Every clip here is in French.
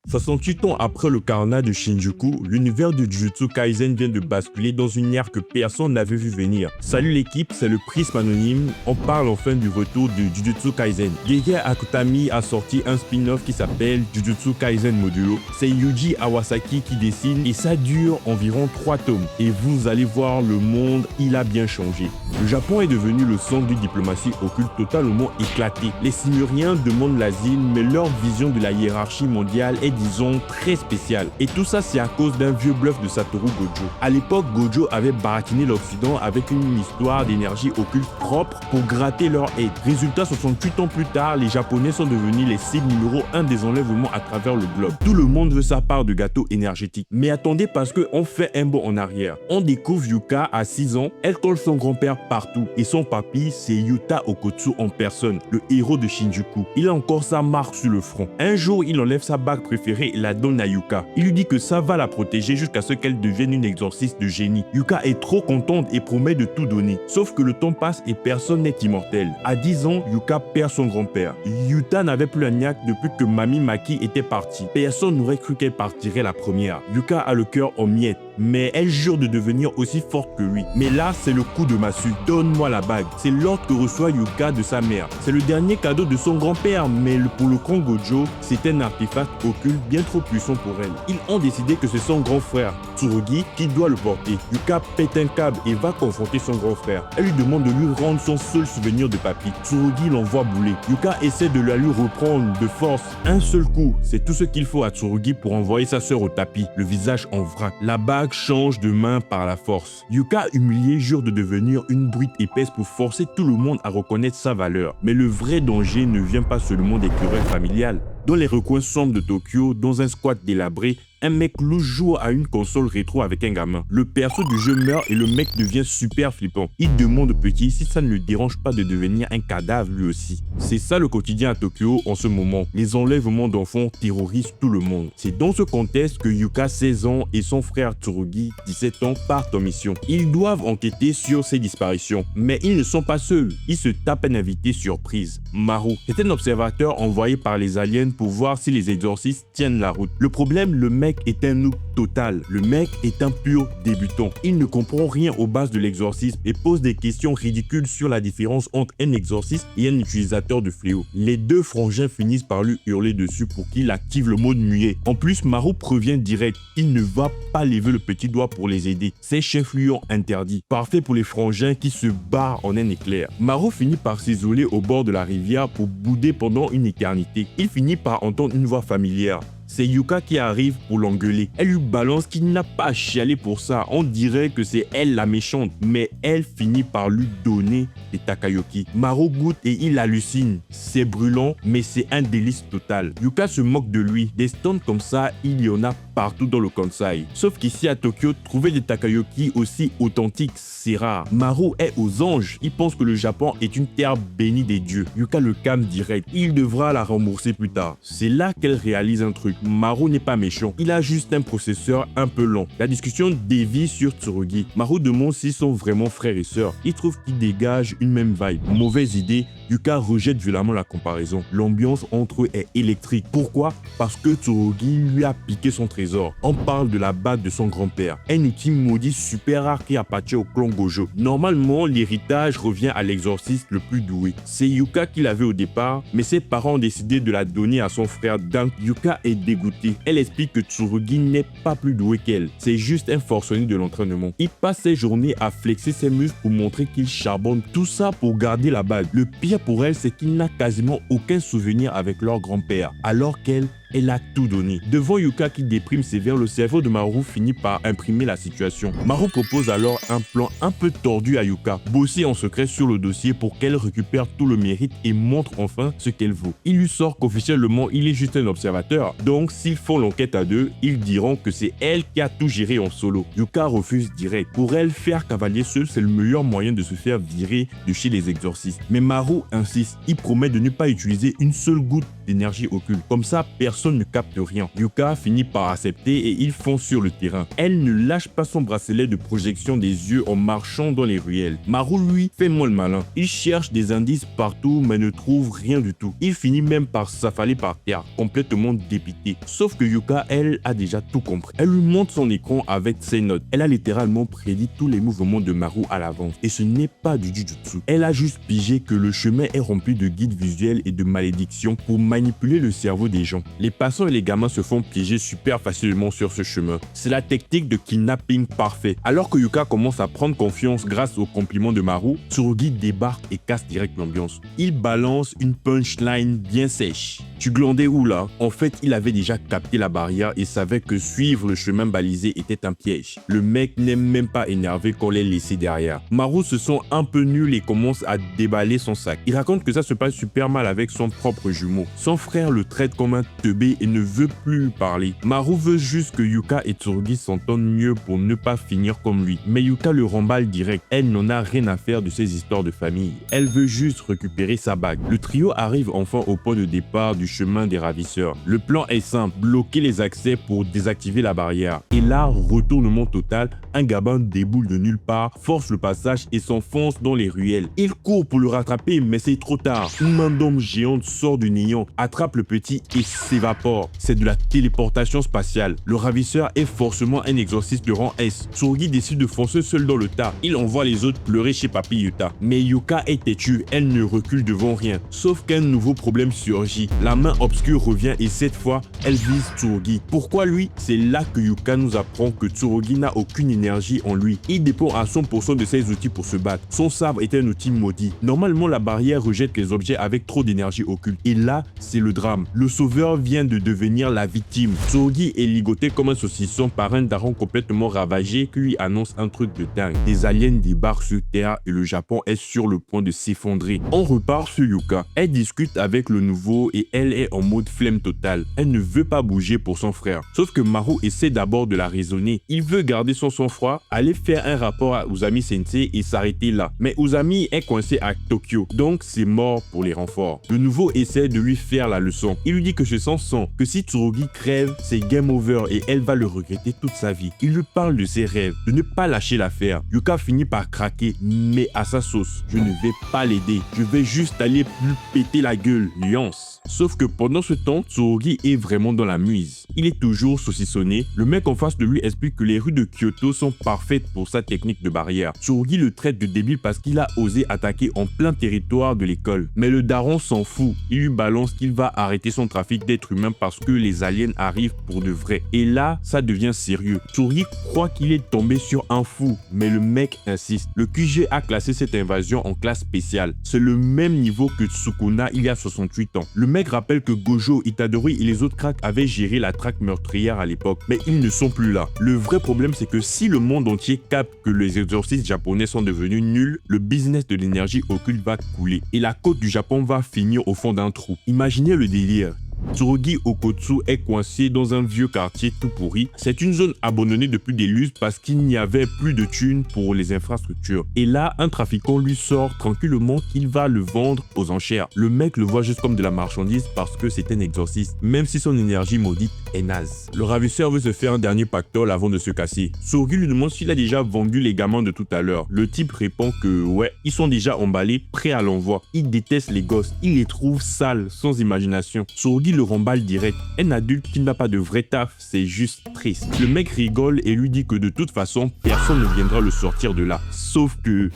68 ans après le carnage de Shinjuku, l'univers de Jujutsu Kaisen vient de basculer dans une ère que personne n'avait vu venir. Salut l'équipe, c'est le Prisme Anonyme. On parle enfin du retour de Jujutsu Kaisen. Gege Akutami a sorti un spin-off qui s'appelle Jujutsu Kaisen Modulo. C'est Yuji Awasaki qui dessine et ça dure environ 3 tomes. Et vous allez voir, le monde, il a bien changé. Le Japon est devenu le centre d'une diplomatie occulte totalement éclatée. Les Simuriens demandent l'asile, mais leur vision de la hiérarchie mondiale est, disons, très spéciale. Et tout ça, c'est à cause d'un vieux bluff de Satoru Gojo. À l'époque, Gojo avait baratiné l'Occident avec une histoire d'énergie occulte propre pour gratter leur aide. Résultat, 68 ans plus tard, les Japonais sont devenus les cibles numéro 1 des enlèvements à travers le globe. Tout le monde veut sa part de gâteau énergétique. Mais attendez, parce qu'on fait un bond en arrière. On découvre Yuka à 6 ans, elle colle son grand-père partout. Et son papy, c'est Yuta Okotsu en personne, le héros de Shinjuku. Il a encore sa marque sur le front. Un jour, il enlève sa bague préférée et la donne à Yuka. Il lui dit que ça va la protéger jusqu'à ce qu'elle devienne une exorciste de génie. Yuka est trop contente et promet de tout donner. Sauf que le temps passe et personne n'est immortel. À 10 ans, Yuka perd son grand-père. Yuta n'avait plus la niaque depuis que Mamie Maki était partie. Personne n'aurait cru qu'elle partirait la première. Yuka a le cœur en miettes, mais elle jure de devenir aussi forte que lui. Mais là, c'est le coup de massue. Donne-moi la bague. C'est l'ordre que reçoit Yuka de sa mère. C'est le dernier cadeau de son grand-père, mais pour le clan Gojo, c'est un artefact occulte bien trop puissant pour elle. Ils ont décidé que c'est son grand frère, Tsurugi, qui doit le porter. Yuka pète un câble et va confronter son grand frère. Elle lui demande de lui rendre son seul souvenir de papy. Tsurugi l'envoie bouler. Yuka essaie de la lui reprendre de force. Un seul coup, c'est tout ce qu'il faut à Tsurugi pour envoyer sa sœur au tapis, le visage en vrac. La bague change de main par la force. Yuka, humilié, jure de devenir une brute épaisse pour forcer tout le monde à reconnaître sa valeur. Mais le vrai danger ne vient pas seulement des querelles familiales. Dans les recoins sombres de Tokyo, dans un squat délabré, un mec louche joue à une console rétro avec un gamin. Le perso du jeu meurt et le mec devient super flippant. Il demande au petit si ça ne le dérange pas de devenir un cadavre lui aussi. C'est ça le quotidien à Tokyo en ce moment. Les enlèvements d'enfants terrorisent tout le monde. C'est dans ce contexte que Yuka, 16 ans, et son frère Tsurugi, 17 ans, partent en mission. Ils doivent enquêter sur ces disparitions. Mais ils ne sont pas seuls. Ils se tapent un invité surprise, Maru. C'est un observateur envoyé par les aliens pour voir si les exorcistes tiennent la route. Le problème, le mec est un noob total. Le mec est un pur débutant. Il ne comprend rien aux bases de l'exorcisme et pose des questions ridicules sur la différence entre un exorciste et un utilisateur de fléau. Les deux frangins finissent par lui hurler dessus pour qu'il active le mode muet. En plus, Maru prévient direct, il ne va pas lever le petit doigt pour les aider. Ses chefs lui ont interdit. Parfait pour les frangins qui se barrent en un éclair. Maru finit par s'isoler au bord de la rivière pour bouder pendant une éternité. Il finit par entendre une voix familière. C'est Yuka qui arrive pour l'engueuler. Elle lui balance qu'il n'a pas à chialer pour ça. On dirait que c'est elle la méchante. Mais elle finit par lui donner des Takayoki. Maru goûte et il hallucine. C'est brûlant, mais c'est un délice total. Yuka se moque de lui. Des stands comme ça, il y en a partout dans le Kansai. Sauf qu'ici à Tokyo, trouver des Takayoki aussi authentiques, c'est rare. Maru est aux anges. Il pense que le Japon est une terre bénie des dieux. Yuka le calme direct. Il devra la rembourser plus tard. C'est là qu'elle réalise un truc. Maru n'est pas méchant. Il a juste un processeur un peu lent. La discussion dévie sur Tsurugi. Maru demande s'ils sont vraiment frères et sœurs. Il trouve qu'ils dégagent une même vibe. Mauvaise idée. Yuka rejette violemment la comparaison. L'ambiance entre eux est électrique. Pourquoi? Parce que Tsurugi lui a piqué son trésor. On parle de la bague de son grand-père. Un outil maudit super rare qui appartient au clan Gojo. Normalement, l'héritage revient à l'exorciste le plus doué. C'est Yuka qui l'avait au départ, mais ses parents ont décidé de la donner à son frère. Donc Yuka est dégoûtée. Elle explique que Tsurugi n'est pas plus doué qu'elle. C'est juste un forcené de l'entraînement. Il passe ses journées à flexer ses muscles pour montrer qu'il charbonne. Tout ça pour garder la bague. Le pire pour elle, c'est qu'il n'a quasiment aucun souvenir avec leur grand-père, alors qu'elle a tout donné. Devant Yuka qui déprime sévère, le cerveau de Maru finit par imprimer la situation. Maru propose alors un plan un peu tordu à Yuka, bosser en secret sur le dossier pour qu'elle récupère tout le mérite et montre enfin ce qu'elle vaut. Il lui sort qu'officiellement il est juste un observateur, donc s'ils font l'enquête à deux, ils diront que c'est elle qui a tout géré en solo. Yuka refuse direct. Pour elle, faire cavalier seul, c'est le meilleur moyen de se faire virer de chez les exorcistes. Mais Maru insiste, il promet de ne pas utiliser une seule goutte d'énergie occulte. Comme ça, personne personne ne capte rien. Yuka finit par accepter et ils foncent sur le terrain. Elle ne lâche pas son bracelet de projection des yeux en marchant dans les ruelles. Maru, lui, fait moins le malin. Il cherche des indices partout mais ne trouve rien du tout. Il finit même par s'affaler par terre, complètement dépité. Sauf que Yuka, elle, a déjà tout compris. Elle lui montre son écran avec ses notes. Elle a littéralement prédit tous les mouvements de Maru à l'avance. Et ce n'est pas du jujutsu. Elle a juste pigé que le chemin est rempli de guides visuels et de malédictions pour manipuler le cerveau des gens. Les passants et les gamins se font piéger super facilement sur ce chemin. C'est la technique de kidnapping parfait. Alors que Yuka commence à prendre confiance grâce aux compliments de Maru, Tsurugi débarque et casse direct l'ambiance. Il balance une punchline bien sèche. Tu glandais où là? En fait, il avait déjà capté la barrière et savait que suivre le chemin balisé était un piège. Le mec n'est même pas énervé qu'on l'ait laissé derrière. Maru se sent un peu nul et commence à déballer son sac. Il raconte que ça se passe super mal avec son propre jumeau. Son frère le traite comme un teubé et ne veut plus lui parler. Maru veut juste que Yuka et Tsurugi s'entendent mieux pour ne pas finir comme lui. Mais Yuka le remballe direct. Elle n'en a rien à faire de ces histoires de famille. Elle veut juste récupérer sa bague. Le trio arrive enfin au point de départ du chemin des ravisseurs. Le plan est simple, bloquer les accès pour désactiver la barrière. Et là, retournement total, un gamin déboule de nulle part, force le passage et s'enfonce dans les ruelles. Il court pour le rattraper, mais c'est trop tard. Une main d'homme géante sort du néant, attrape le petit et s'évapore. C'est de la téléportation spatiale. Le ravisseur est forcément un exorciste de rang S. Tsurugi décide de foncer seul dans le tas. Il envoie les autres pleurer chez Papi Yuta. Mais Yuka est têtue, elle ne recule devant rien. Sauf qu'un nouveau problème surgit. La main obscure revient et cette fois, elle vise Tsurugi. Pourquoi lui? C'est là que Yuka nous apprend que Tsurugi n'a aucune énergie en lui. Il dépend à 100% de ses outils pour se battre. Son sabre est un outil maudit. Normalement, la barrière rejette les objets avec trop d'énergie occulte. Et là, c'est le drame. Le sauveur vient de devenir la victime. Tsurugi est ligoté comme un saucisson par un daron complètement ravagé qui lui annonce un truc de dingue. Des aliens débarquent sur Terre et le Japon est sur le point de s'effondrer. On repart sur Yuka. Elle discute avec le nouveau et elle est en mode flemme totale. Elle ne veut pas bouger pour son frère. Sauf que Maru essaie d'abord de la raisonner. Il veut garder son sang-froid, aller faire un rapport à Uzami Sensei et s'arrêter là. Mais Uzami est coincé à Tokyo, donc c'est mort pour les renforts. Le nouveau essaie de lui faire la leçon. Il lui dit que c'est son sang, que si Tsurugi crève, c'est game over et elle va le regretter toute sa vie. Il lui parle de ses rêves, de ne pas lâcher l'affaire. Yuka finit par craquer, mais à sa sauce. Je ne vais pas l'aider, je vais juste aller lui péter la gueule, nuance. Sauf que pendant ce temps, Tsurugi est vraiment dans la muse. Il est toujours saucissonné. Le mec en face de lui explique que les rues de Kyoto sont parfaites pour sa technique de barrière. Tsurugi le traite de débile parce qu'il a osé attaquer en plein territoire de l'école. Mais le daron s'en fout. Il lui balance qu'il va arrêter son trafic d'êtres humains parce que les aliens arrivent pour de vrai. Et là, ça devient sérieux. Tsurugi croit qu'il est tombé sur un fou, mais le mec insiste. Le QG a classé cette invasion en classe spéciale. C'est le même niveau que Tsukuna il y a 68 ans. Le mec rappelle que Gojo, Itadori et les autres cracks avaient géré la traque meurtrière à l'époque, mais ils ne sont plus là. Le vrai problème, c'est que si le monde entier capte que les exorcistes japonais sont devenus nuls, le business de l'énergie occulte va couler et la côte du Japon va finir au fond d'un trou. Imaginez le délire. Tsurugi Okotsu est coincé dans un vieux quartier tout pourri. C'est une zone abandonnée depuis des lustres parce qu'il n'y avait plus de thunes pour les infrastructures. Et là, un trafiquant lui sort tranquillement qu'il va le vendre aux enchères. Le mec le voit juste comme de la marchandise parce que c'est un exorciste, même si son énergie maudite est naze. Le ravisseur veut se faire un dernier pactole avant de se casser. Tsurugi lui demande s'il a déjà vendu les gamins de tout à l'heure. Le type répond que ouais, ils sont déjà emballés, prêts à l'envoi. Il déteste les gosses, il les trouve sales, sans imagination. Tsurugi le remballe direct. Un adulte qui n'a pas de vrai taf, c'est juste triste. Le mec rigole et lui dit que de toute façon, personne ne viendra le sortir de là. Sauf que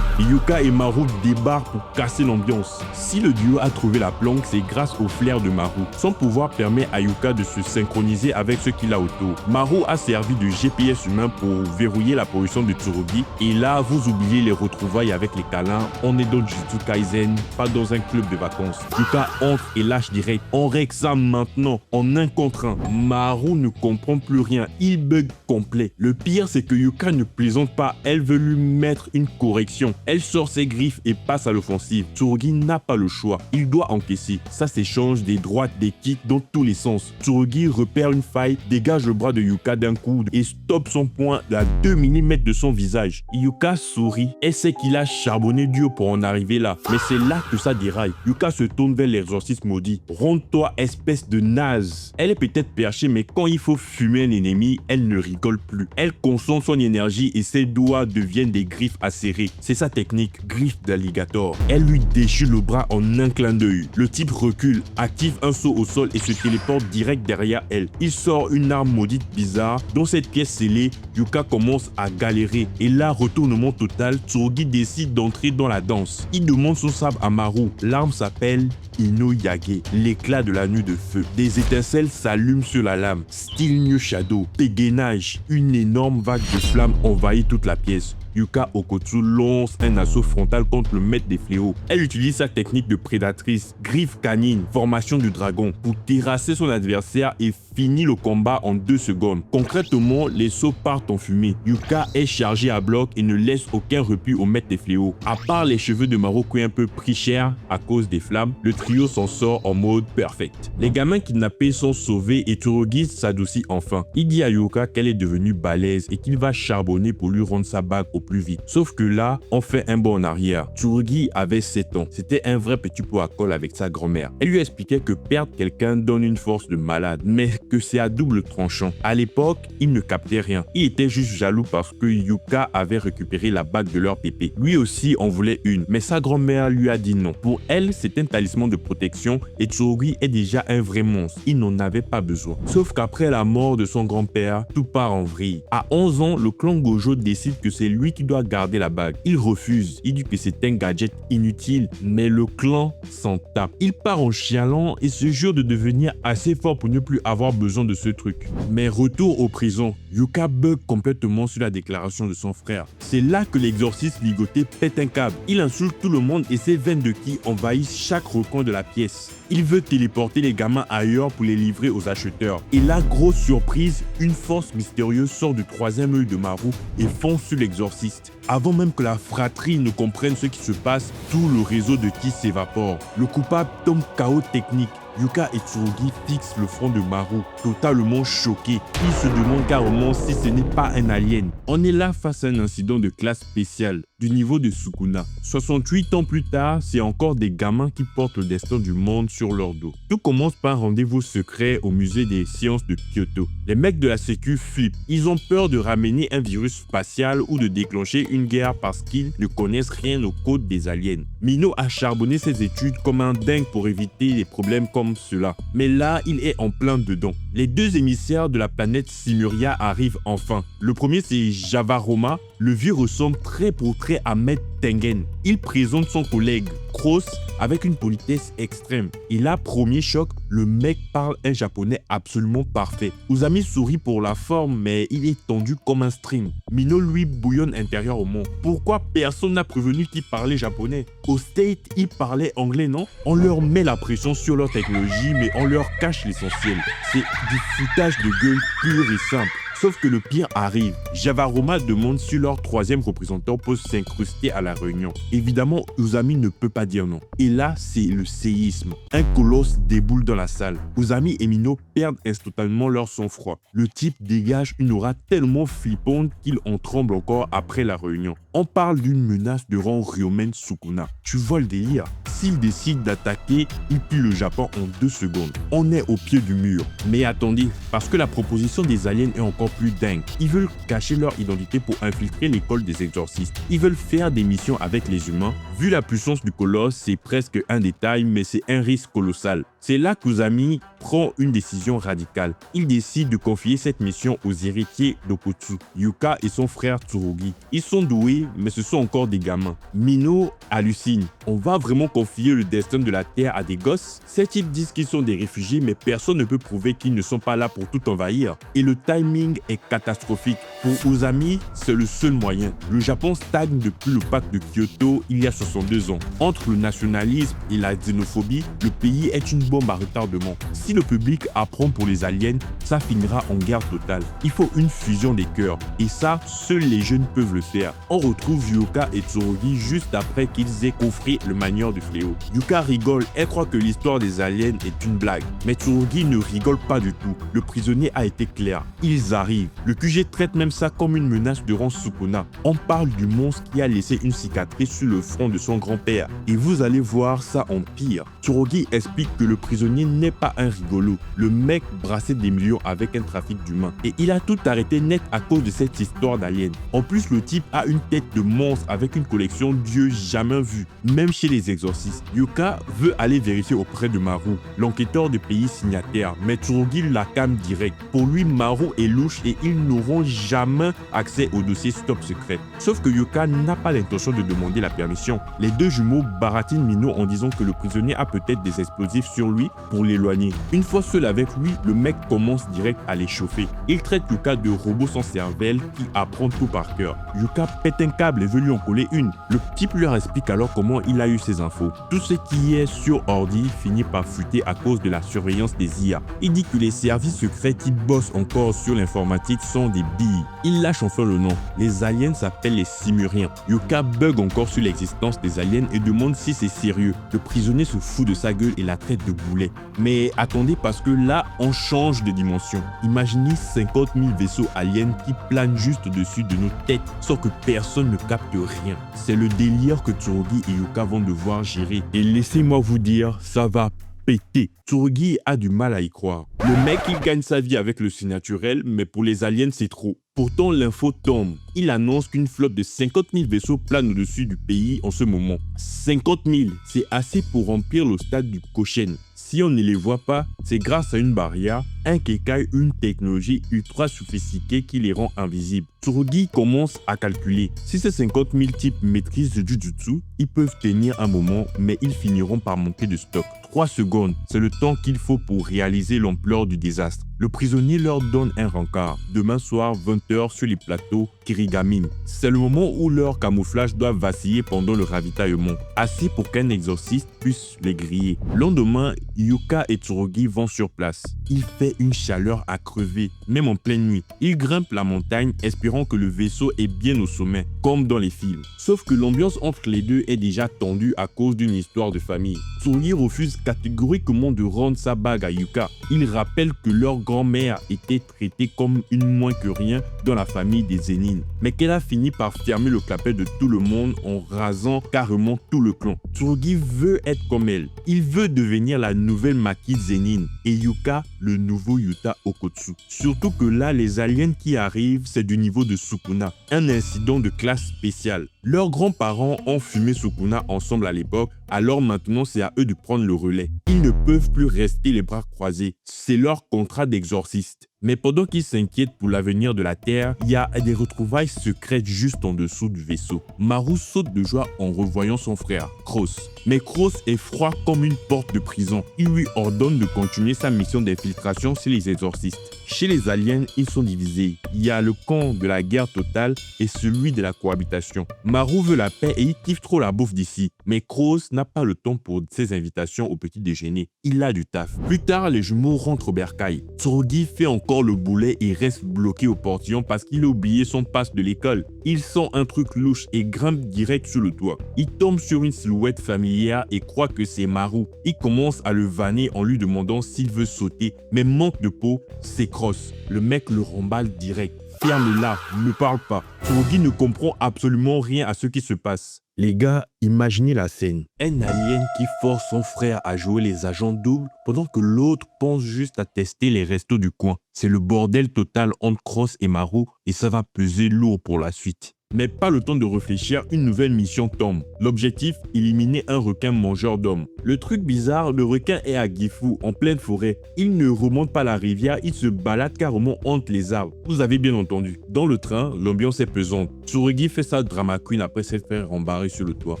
Yuka et Maru débarquent pour casser l'ambiance. Si le duo a trouvé la planque, c'est grâce au flair de Maru. Son pouvoir permet à Yuka de se synchroniser avec ce qu'il a autour. Maru a servi de GPS humain pour verrouiller la position de Tsurugi. Et là, vous oubliez les retrouvailles avec les câlins. On est dans Jujutsu Kaisen, pas dans un club de vacances. Yuka entre et lâche direct. On règle ça maintenant, en un contre un. Maru ne comprend plus rien. Il bug complet. Le pire, c'est que Yuka ne plaisante pas. Elle veut lui mettre une correction. Elle sort ses griffes et passe à l'offensive. Tsurugi n'a pas le choix. Il doit encaisser. Ça s'échange des droites, des kicks dans tous les sens. Tsurugi repère une faille, dégage le bras de Yuka d'un coup et stoppe son poing à 2 mm de son visage. Yuka sourit et sait qu'il a charbonné dur pour en arriver là. Mais c'est là que ça déraille. Yuka se tourne vers l'exorciste maudit. Rends-toi, espèce de naze. Elle est peut-être perchée, mais quand il faut fumer un ennemi, elle ne rigole plus. Elle consomme son énergie et ses doigts deviennent des griffes acérées. C'est sa technique, griffe d'alligator. Elle lui déchire le bras en un clin d'œil. Le type recule, active un saut au sol et se téléporte direct derrière elle. Il sort une arme maudite bizarre. Dans cette pièce scellée, Yuka commence à galérer. Et là, retournement total, Tsurugi décide d'entrer dans la danse. Il demande son sabre à Maru. L'arme s'appelle Inoyage, l'éclat de la nuit de feu. Des étincelles s'allument sur la lame. Style New Shadow, dégainage, une énorme vague de flammes envahit toute la pièce. Yuka Okotsu lance un assaut frontal contre le maître des fléaux. Elle utilise sa technique de prédatrice, griffe canine, formation du dragon, pour terrasser son adversaire et finit le combat en 2 secondes. Concrètement, les sauts partent en fumée. Yuka est chargée à bloc et ne laisse aucun repli au maître des fléaux. À part les cheveux de Maru qui est un peu pris cher à cause des flammes, le trio s'en sort en mode perfect. Les gamins kidnappés sont sauvés et Tsurugi s'adoucit enfin. Il dit à Yuka qu'elle est devenue balèze et qu'il va charbonner pour lui rendre sa bague au plus vite. Sauf que là, on fait un bond en arrière. Tsurugi avait 7 ans. C'était un vrai petit pot à colle avec sa grand-mère. Elle lui expliquait que perdre quelqu'un donne une force de malade, mais que c'est à double tranchant. À l'époque, il ne captait rien. Il était juste jaloux parce que Yuka avait récupéré la bague de leur pépé. Lui aussi en voulait une, mais sa grand-mère lui a dit non. Pour elle, c'est un talisman de protection et Tsurugi est déjà un vrai monstre. Il n'en avait pas besoin. Sauf qu'après la mort de son grand-père, tout part en vrille. À 11 ans, le clan Gojo décide que c'est lui qui doit garder la bague. Il refuse. Il dit que c'est un gadget inutile, mais le clan s'en tape. Il part en chialant et se jure de devenir assez fort pour ne plus avoir besoin de ce truc. Mais retour aux prisons, Yuka bug complètement sur la déclaration de son frère. C'est là que l'exorciste ligoté pète un câble. Il insulte tout le monde et ses veines de ki envahissent chaque recoin de la pièce. Il veut téléporter les gamins ailleurs pour les livrer aux acheteurs. Et là, grosse surprise, une force mystérieuse sort du 3e œil de Maru et fonce sur l'exorciste. Avant même que la fratrie ne comprenne ce qui se passe, tout le réseau de ki s'évapore. Le coupable tombe KO technique. Yuka et Tsurugi fixent le front de Maru, totalement choqués. Ils se demandent carrément si ce n'est pas un alien. On est là face à un incident de classe spéciale, du niveau de Sukuna. 68 ans plus tard, c'est encore des gamins qui portent le destin du monde sur leur dos. Tout commence par un rendez-vous secret au musée des sciences de Kyoto. Les mecs de la sécu flippent. Ils ont peur de ramener un virus spatial ou de déclencher une guerre parce qu'ils ne connaissent rien au code des aliens. Mino a charbonné ses études comme un dingue pour éviter des problèmes comme cela. Mais là, il est en plein dedans. Les 2 émissaires de la planète Simuria arrivent enfin. Le premier, c'est Javaroma. Le vieux ressemble trait pour trait à Maître Tengen. Il présente son collègue, Cross, avec une politesse extrême. Et là, premier choc, le mec parle un japonais absolument parfait. Uzami sourit pour la forme, mais il est tendu comme un string. Mino, lui, bouillonne intérieurement. Pourquoi personne n'a prévenu qu'il parlait japonais? Au State, il parlait anglais, non? On leur met la pression sur leur technologie, mais on leur cache l'essentiel. C'est du foutage de gueule pur et simple. Sauf que le pire arrive. Javaroma demande si leur 3e représentant peut s'incruster à la réunion. Évidemment, Uzami ne peut pas dire non. Et là, c'est le séisme. Un colosse déboule dans la salle. Uzami et Mino perdent instantanément leur sang-froid. Le type dégage une aura tellement flippante qu'il en tremble encore après la réunion. On parle d'une menace de rang Ryomen Sukuna. Tu vois le délire? S'il décide d'attaquer, il pille le Japon en 2 secondes. On est au pied du mur. Mais attendez, parce que la proposition des aliens est encore plus dingue. Ils veulent cacher leur identité pour infiltrer l'école des exorcistes. Ils veulent faire des missions avec les humains. Vu la puissance du colosse, c'est presque un détail, mais c'est un risque colossal. C'est là qu'Uzami prend une décision radicale. Il décide de confier cette mission aux héritiers d'Okotsu, Yuka et son frère Tsurugi. Ils sont doués, mais ce sont encore des gamins. Mino hallucine. On va vraiment confier le destin de la Terre à des gosses? Ces types disent qu'ils sont des réfugiés, mais personne ne peut prouver qu'ils ne sont pas là pour tout envahir. Et le timing est catastrophique. Pour Uzami, c'est le seul moyen. Le Japon stagne depuis le pacte de Kyoto il y a 62 ans. Entre le nationalisme et la xénophobie, le pays est une bombe bombe à retardement. Si le public apprend pour les aliens, ça finira en guerre totale. Il faut une fusion des cœurs. Et ça, seuls les jeunes peuvent le faire. On retrouve Yuka et Tsurugi juste après qu'ils aient coffré le manieur du fléau. Yuka rigole, elle croit que l'histoire des aliens est une blague. Mais Tsurugi ne rigole pas du tout. Le prisonnier a été clair. Ils arrivent. Le QG traite même ça comme une menace durant Sukuna. On parle du monstre qui a laissé une cicatrice sur le front de son grand-père. Et vous allez voir ça en pire. Tsurugi explique que le prisonnier n'est pas un rigolo. Le mec brassait des millions avec un trafic d'humains. Et il a tout arrêté net à cause de cette histoire d'alien. En plus, le type a une tête de monstre avec une collection d'yeux jamais vus, même chez les exorcistes. Yuka veut aller vérifier auprès de Maru, l'enquêteur du pays signataire, mais Tsurugi la calme direct. Pour lui, Maru est louche et ils n'auront jamais accès au dossier Stop Secret. Sauf que Yuka n'a pas l'intention de demander la permission. Les deux jumeaux baratinent Mino en disant que le prisonnier a peut-être des explosifs sur lui pour l'éloigner. Une fois seul avec lui, le mec commence direct à les chauffer. Il traite Yuka de robot sans cervelle qui apprend tout par cœur. Yuka pète un câble et veut lui en coller une. Le type leur explique alors comment il a eu ces infos. Tout ce qui est sur ordi finit par fuiter à cause de la surveillance des IA. Il dit que les services secrets qui bossent encore sur l'informatique sont des billes. Il lâche enfin le nom. Les aliens s'appellent les Simuriens. Yuka bug encore sur l'existence des aliens et demande si c'est sérieux. Le prisonnier se fout de sa gueule et la traite de boulet. Mais attendez parce que là, on change de dimension. Imaginez 50 000 vaisseaux aliens qui planent juste au-dessus de nos têtes sans que personne ne capte rien. C'est le délire que Tsurugi et Yuka vont devoir gérer. Et laissez-moi vous dire, ça va péter. Tsurugi a du mal à y croire. Le mec, il gagne sa vie avec le surnaturel, mais pour les aliens, c'est trop. Pourtant, l'info tombe. Il annonce qu'une flotte de 50 000 vaisseaux plane au-dessus du pays en ce moment. 50 000, c'est assez pour remplir le stade du Koshen. Si on ne les voit pas, c'est grâce à une barrière, un Kekai, une technologie ultra sophistiquée qui les rend invisibles. Tsurugi commence à calculer. Si ces 50 000 types maîtrisent le Jujutsu, ils peuvent tenir un moment, mais ils finiront par manquer de stock. 3 secondes, c'est le temps qu'il faut pour réaliser l'ampleur du désastre. Le prisonnier leur donne un rencard. Demain soir, 20h sur les plateaux Kirigamine. C'est le moment où leur camouflage doit vaciller pendant le ravitaillement, assez pour qu'un exorciste puisse les griller. Le lendemain, Yuka et Tsurugi vont sur place. Il fait une chaleur à crever, même en pleine nuit. Ils grimpent la montagne, espérant que le vaisseau est bien au sommet, comme dans les films. Sauf que l'ambiance entre les deux est déjà tendue à cause d'une histoire de famille. Tsurugi refuse catégoriquement de rendre sa bague à Yuka. Il rappelle que leur grand-mère était traitée comme une moins que rien dans la famille des Zenin, mais qu'elle a fini par fermer le clapet de tout le monde en rasant carrément tout le clan. Tsurugi veut être comme elle. Il veut devenir la nouvelle Maki Zenin et Yuka le nouveau Yuta Okotsu. Surtout que là, les aliens qui arrivent, c'est du niveau de Sukuna, un incident de classe spéciale. Leurs grands-parents ont fumé Sukuna ensemble à l'époque, alors maintenant c'est à eux de prendre le relais. Ils ne peuvent plus rester les bras croisés. C'est leur contrat d'exorciste. Mais pendant qu'ils s'inquiètent pour l'avenir de la Terre, il y a des retrouvailles secrètes juste en dessous du vaisseau. Maru saute de joie en revoyant son frère, Cross. Mais Cross est froid comme une porte de prison. Il lui ordonne de continuer sa mission d'infiltration chez les exorcistes. Chez les aliens, ils sont divisés. Il y a le camp de la guerre totale et celui de la cohabitation. Maru veut la paix et il kiffe trop la bouffe d'ici. Mais Cross n'a pas le temps pour ses invitations au petit déjeuner. Il a du taf. Plus tard, les jumeaux rentrent au bercail. Tsurugi fait encore le boulet et reste bloqué au portillon parce qu'il a oublié son passe de l'école. Il sent un truc louche et grimpe direct sur le toit. Il tombe sur une silhouette familière et croit que c'est Maru. Il commence à le vanner en lui demandant s'il veut sauter, mais manque de peau, c'est Cross. Le mec le remballe direct. Ferme-la, ne parle pas. Tsurugi ne comprend absolument rien à ce qui se passe. Les gars, imaginez la scène. Un alien qui force son frère à jouer les agents doubles pendant que l'autre pense juste à tester les restos du coin. C'est le bordel total entre Cross et Maru et ça va peser lourd pour la suite. Mais pas le temps de réfléchir, une nouvelle mission tombe. L'objectif, éliminer un requin mangeur d'hommes. Le truc bizarre, le requin est à Gifu, en pleine forêt. Il ne remonte pas la rivière, il se balade carrément entre les arbres. Vous avez bien entendu. Dans le train, l'ambiance est pesante. Tsurugi fait sa drama queen après s'être fait rembarrer sur le toit.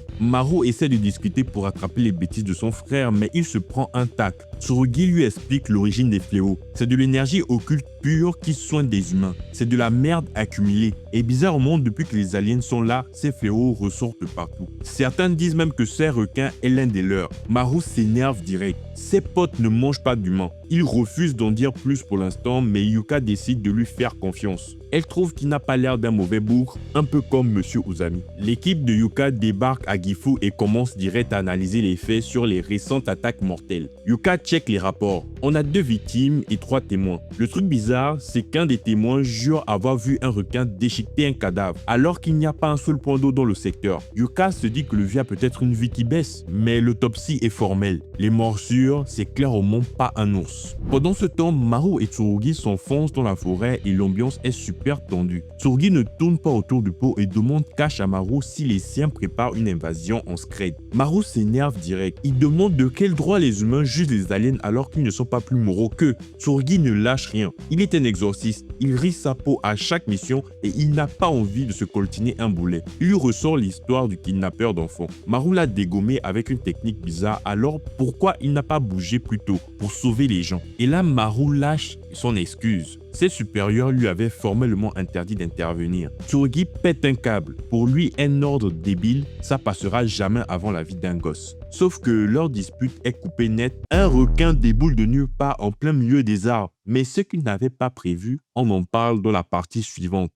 Maru essaie de discuter pour attraper les bêtises de son frère, mais il se prend un tac. Tsurugi lui explique l'origine des fléaux. C'est de l'énergie occulte pure qui soigne des humains. C'est de la merde accumulée. Et bizarrement, depuis que les aliens sont là, ces fléaux ressortent partout. Certains disent même que ce requin est l'un des leurs. Maru s'énerve direct. Ses potes ne mangent pas d'humains. Il refuse d'en dire plus pour l'instant, mais Yuka décide de lui faire confiance. Elle trouve qu'il n'a pas l'air d'un mauvais bougre, un peu comme Monsieur Uzami. L'équipe de Yuka débarque à Gifu et commence direct à analyser les faits sur les récentes attaques mortelles. Yuka check les rapports. On a 2 victimes et 3 témoins. Le truc bizarre, c'est qu'un des témoins jure avoir vu un requin déchiqueter un cadavre, alors qu'il n'y a pas un seul point d'eau dans le secteur. Yuka se dit que le vieux a peut-être une vie qui baisse, mais l'autopsie est formelle. Les morsures, c'est clairement pas un ours. Pendant ce temps, Maru et Tsurugi s'enfoncent dans la forêt et l'ambiance est super tendue. Tsurugi ne tourne pas autour du pot et demande cash à Maru si les siens préparent une invasion en scred. Maru s'énerve direct. Il demande de quel droit les humains jugent les aliens alors qu'ils ne sont pas plus moraux qu'eux. Tsurugi ne lâche rien. Il est un exorciste. Il risque sa peau à chaque mission et il n'a pas envie de se coltiner un boulet. Il lui ressort l'histoire du kidnappeur d'enfants. Maru l'a dégommé avec une technique bizarre, alors pourquoi il n'a pas bougé plus tôt pour sauver les gens? Et là, Maru lâche son excuse. Ses supérieurs lui avaient formellement interdit d'intervenir. Tsurugi pète un câble. Pour lui, un ordre débile, ça passera jamais avant la vie d'un gosse. Sauf que leur dispute est coupée net. Un requin déboule de nulle part en plein milieu des arbres. Mais ce qu'il n'avait pas prévu, on en parle dans la partie suivante.